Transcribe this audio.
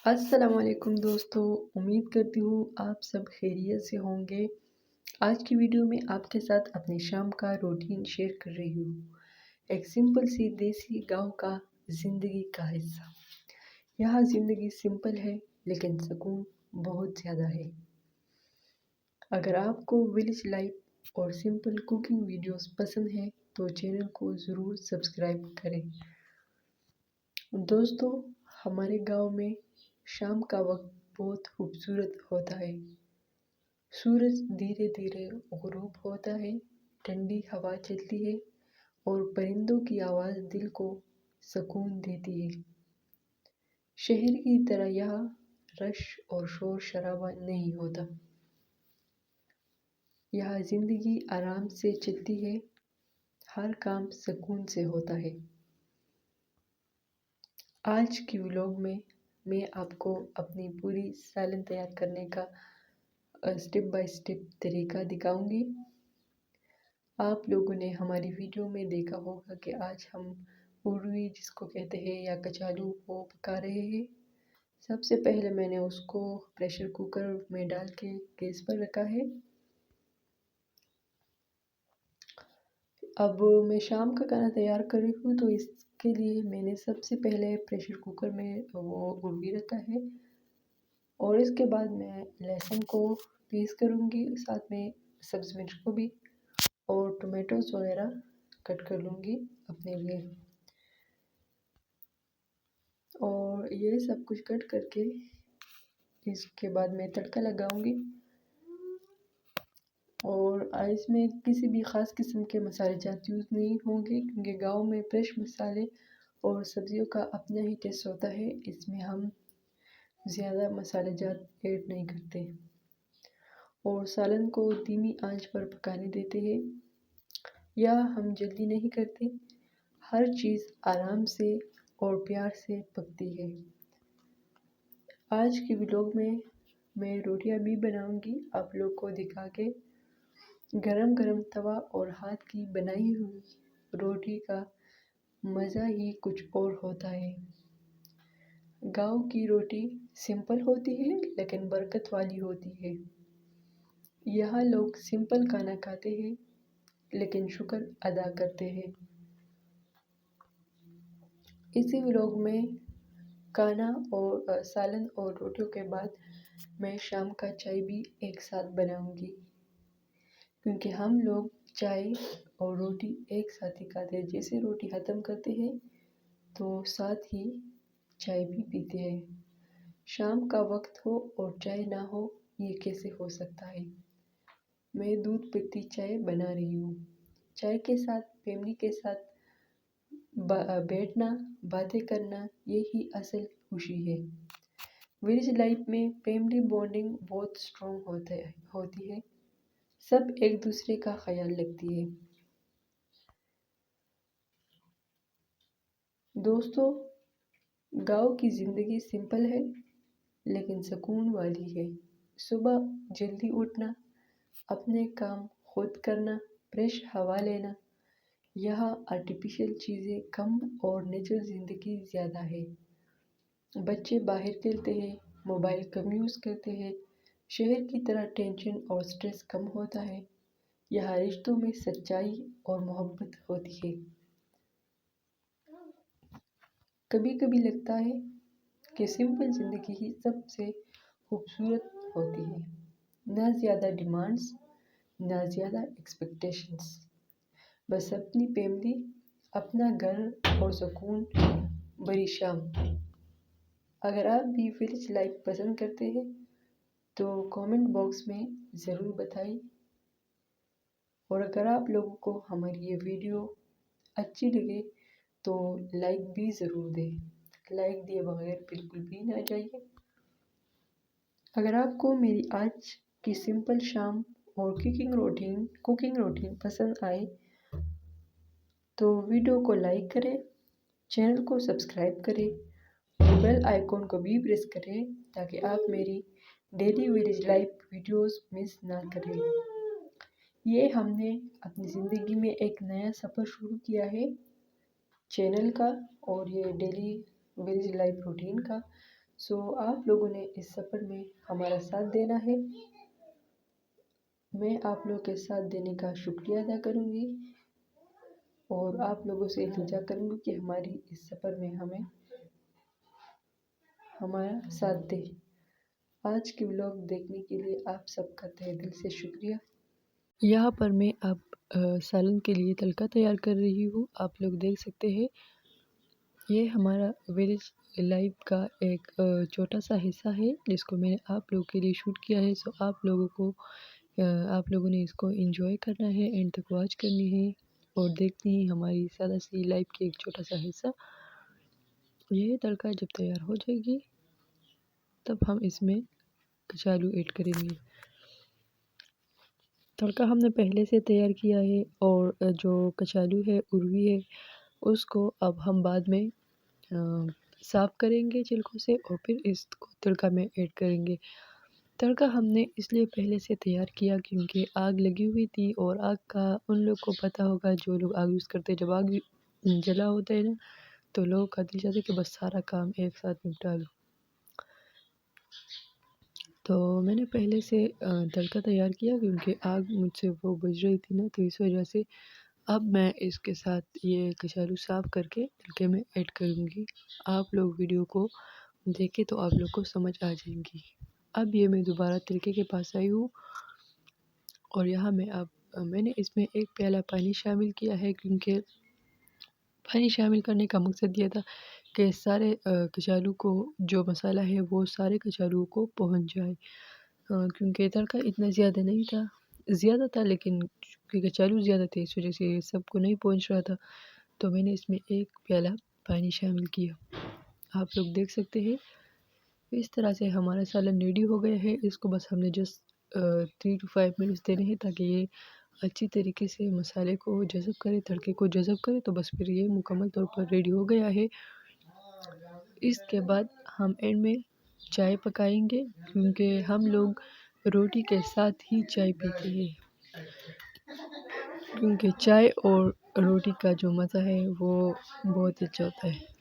السلام علیکم دوستو، امید کرتی ہوں آپ سب خیریت سے ہوں گے۔ آج کی ویڈیو میں آپ کے ساتھ اپنی شام کا روٹین شیئر کر رہی ہوں۔ ایک سمپل سی دیسی گاؤں کا زندگی کا حصہ۔ یہاں زندگی سمپل ہے لیکن سکون بہت زیادہ ہے۔ اگر آپ کو ولیج لائف اور سمپل کوکنگ ویڈیوز پسند ہیں تو چینل کو ضرور سبسکرائب کریں۔ دوستو، ہمارے گاؤں میں شام کا وقت بہت خوبصورت ہوتا ہے۔ سورج دھیرے دھیرے غروب ہوتا ہے، ٹھنڈی ہوا چلتی ہے اور پرندوں کی آواز دل کو سکون دیتی ہے۔ شہر کی طرح یہاں رش اور شور شرابہ نہیں ہوتا۔ یہاں زندگی آرام سے چلتی ہے، ہر کام سکون سے ہوتا ہے۔ آج کی ولاگ میں آپ کو اپنی پوری سالن تیار کرنے کا سٹیپ بائی سٹیپ طریقہ دکھاؤں گی۔ آپ لوگوں نے ہماری ویڈیو میں دیکھا ہوگا کہ آج ہم اروی جس کو کہتے ہیں یا کچالو وہ پکا رہے ہیں۔ سب سے پہلے میں نے اس کو پریشر کوکر میں ڈال کے گیس پر رکھا ہے۔ اب میں شام کا کھانا تیار کر رہی ہوں تو اس کے لیے میں نے سب سے پہلے پریشر کوکر میں وہ اروی رکھا ہے اور اس کے بعد میں لہسن کو پیس کروں گی، ساتھ میں سبز مرچ کو بھی اور ٹمیٹوز وغیرہ کٹ کر لوں گی اپنے لیے۔ اور یہ سب کچھ کٹ کر کے اس کے بعد میں تڑکا لگاؤں گی اور اس میں کسی بھی خاص قسم کے مسالے جات یوز نہیں ہوں گے کیونکہ گاؤں میں فریش مسالے اور سبزیوں کا اپنا ہی ٹیسٹ ہوتا ہے، اس میں ہم زیادہ مسالے جات ایڈ نہیں کرتے اور سالن کو دھیمی آنچ پر پکانے دیتے ہیں یا ہم جلدی نہیں کرتے، ہر چیز آرام سے اور پیار سے پکتی ہے۔ آج کی ولاگ میں روٹیاں بھی بناؤں گی آپ لوگ کو دکھا کے۔ گرم گرم توا اور ہاتھ کی بنائی ہوئی روٹی کا مزہ ہی کچھ اور ہوتا ہے۔ گاؤں کی روٹی سمپل ہوتی ہے لیکن برکت والی ہوتی ہے۔ یہاں لوگ سمپل کھانا کھاتے ہیں لیکن شکر ادا کرتے ہیں۔ اسی ولاگ میں کھانا اور سالن اور روٹیوں کے بعد میں شام کا چائے بھی ایک ساتھ بناؤں گی کیونکہ ہم لوگ چائے اور روٹی ایک ساتھ ہی کھاتے ہیں۔ جیسے روٹی ختم کرتے ہیں تو ساتھ ہی چائے بھی پیتے ہیں۔ شام کا وقت ہو اور چائے نہ ہو، یہ کیسے ہو سکتا ہے؟ میں دودھ پتی چائے بنا رہی ہوں۔ چائے کے ساتھ فیملی کے ساتھ بیٹھنا، باتیں کرنا، یہی اصل خوشی ہے۔ ولیج لائف میں فیملی بانڈنگ بہت اسٹرانگ ہوتی ہے، سب ایک دوسرے کا خیال رکھتی ہے۔ دوستو، گاؤں کی زندگی سمپل ہے لیکن سکون والی ہے۔ صبح جلدی اٹھنا، اپنے کام خود کرنا، فریش ہوا لینا، یہاں آرٹیفیشل چیزیں کم اور نیچرل زندگی زیادہ ہے۔ بچے باہر کھیلتے ہیں، موبائل کم یوز کرتے ہیں، شہر کی طرح ٹینشن اور سٹریس کم ہوتا ہے۔ یہاں رشتوں میں سچائی اور محبت ہوتی ہے۔ کبھی کبھی لگتا ہے کہ سمپل زندگی ہی سب سے خوبصورت ہوتی ہے۔ نہ زیادہ ڈیمانڈز، نہ زیادہ ایکسپیکٹیشنز، بس اپنی فیملی، اپنا گھر اور سکون بھری شام۔ اگر آپ بھی ولیج لائف پسند کرتے ہیں تو کامنٹ باکس میں ضرور بتائیں، اور اگر آپ لوگوں کو ہماری یہ ویڈیو اچھی لگے تو لائک بھی ضرور دیں۔ لائک دیے بغیر بالکل بھی نہ جائیے۔ اگر آپ کو میری آج کی سمپل شام اور کوکنگ روٹین پسند آئے تو ویڈیو کو لائک کریں، چینل کو سبسکرائب کریں اور بیل آئیکن کو بھی پریس کریں تاکہ آپ میری ڈیلی ولیج لائف ویڈیوز مس نہ کریں۔ یہ ہم نے اپنی زندگی میں ایک نیا سفر شروع کیا ہے چینل کا اور یہ ڈیلی ولیج لائف روٹین کا، آپ لوگوں نے اس سفر میں ہمارا ساتھ دینا ہے۔ میں آپ لوگوں کے ساتھ دینے کا شکریہ ادا کروں گی اور آپ لوگوں سے التجا کروں گی کہ ہماری اس سفر میں ہمارا ساتھ دیں۔ آج کی ولاگ دیکھنے کے لیے آپ سب کا تہہ دل سے شکریہ۔ یہاں پر میں اب سالن کے لیے تڑکا تیار کر رہی ہوں۔ آپ لوگ دیکھ سکتے ہیں یہ ہمارا ویلیج لائف کا ایک چھوٹا سا حصہ ہے جس کو میں نے آپ لوگوں کے لیے شوٹ کیا ہے۔ آپ لوگوں نے اس کو انجوائے کرنا ہے، اینڈ تک واچ کرنی ہے اور دیکھنی ہے ہماری سادہ سی لائف کی ایک چھوٹا سا حصہ۔ یہ تڑکا جب تیار ہو جائے گی تب ہم اس میں کچالو ایڈ کریں گے۔ تڑکا ہم نے پہلے سے تیار کیا ہے اور جو کچالو ہے اروی ہے اس کو اب ہم بعد میں صاف کریں گے چھلکوں سے اور پھر اس کو تڑکا میں ایڈ کریں گے۔ تڑکا ہم نے اس لیے پہلے سے تیار کیا کیونکہ آگ لگی ہوئی تھی اور آگ کا ان لوگ کو پتہ ہوگا جو لوگ آگ یوز کرتے ہیں، جب آگ جلا ہوتا ہے نا تو لوگوں کا دل چاہتا ہے کہ بس سارا کام ایک ساتھ نپٹا لو۔ تو میں نے پہلے سے تڑکا تیار کیا کیونکہ آگ مجھ سے وہ بج رہی تھی نا، تو اس وجہ سے اب میں اس کے ساتھ یہ کچالو صاف کر کے تڑکے میں ایڈ کروں گی۔ آپ لوگ ویڈیو کو دیکھیں تو آپ لوگ کو سمجھ آ جائیں گی۔ اب یہ میں دوبارہ تڑکے کے پاس آئی ہوں اور یہاں میں نے اس میں ایک پیالہ پانی شامل کیا ہے کیونکہ پانی شامل کرنے کا مقصد یہ تھا کہ سارے کچالو کو جو مسالہ ہے وہ سارے کچالو کو پہنچ جائے، کیونکہ تڑکا اتنا زیادہ تھا لیکن کیونکہ کچالو زیادہ تھے اس وجہ سے سب کو نہیں پہنچ رہا تھا، تو میں نے اس میں ایک پیالہ پانی شامل کیا۔ آپ لوگ دیکھ سکتے ہیں اس طرح سے ہمارا سالن ریڈی ہو گیا ہے۔ اس کو بس ہم نے جسٹ 3 to 5 منٹس دینے ہیں تاکہ یہ اچھی طریقے سے مسالے کو جذب کرے، تڑکے کو جذب کرے، تو بس پھر یہ مکمل طور پر ریڈی ہو گیا ہے۔ اس کے بعد ہم اینڈ میں چائے پکائیں گے کیونکہ ہم لوگ روٹی کے ساتھ ہی چائے پیتے ہیں، کیونکہ چائے اور روٹی کا جو مزہ ہے وہ بہت اچھا ہوتا ہے۔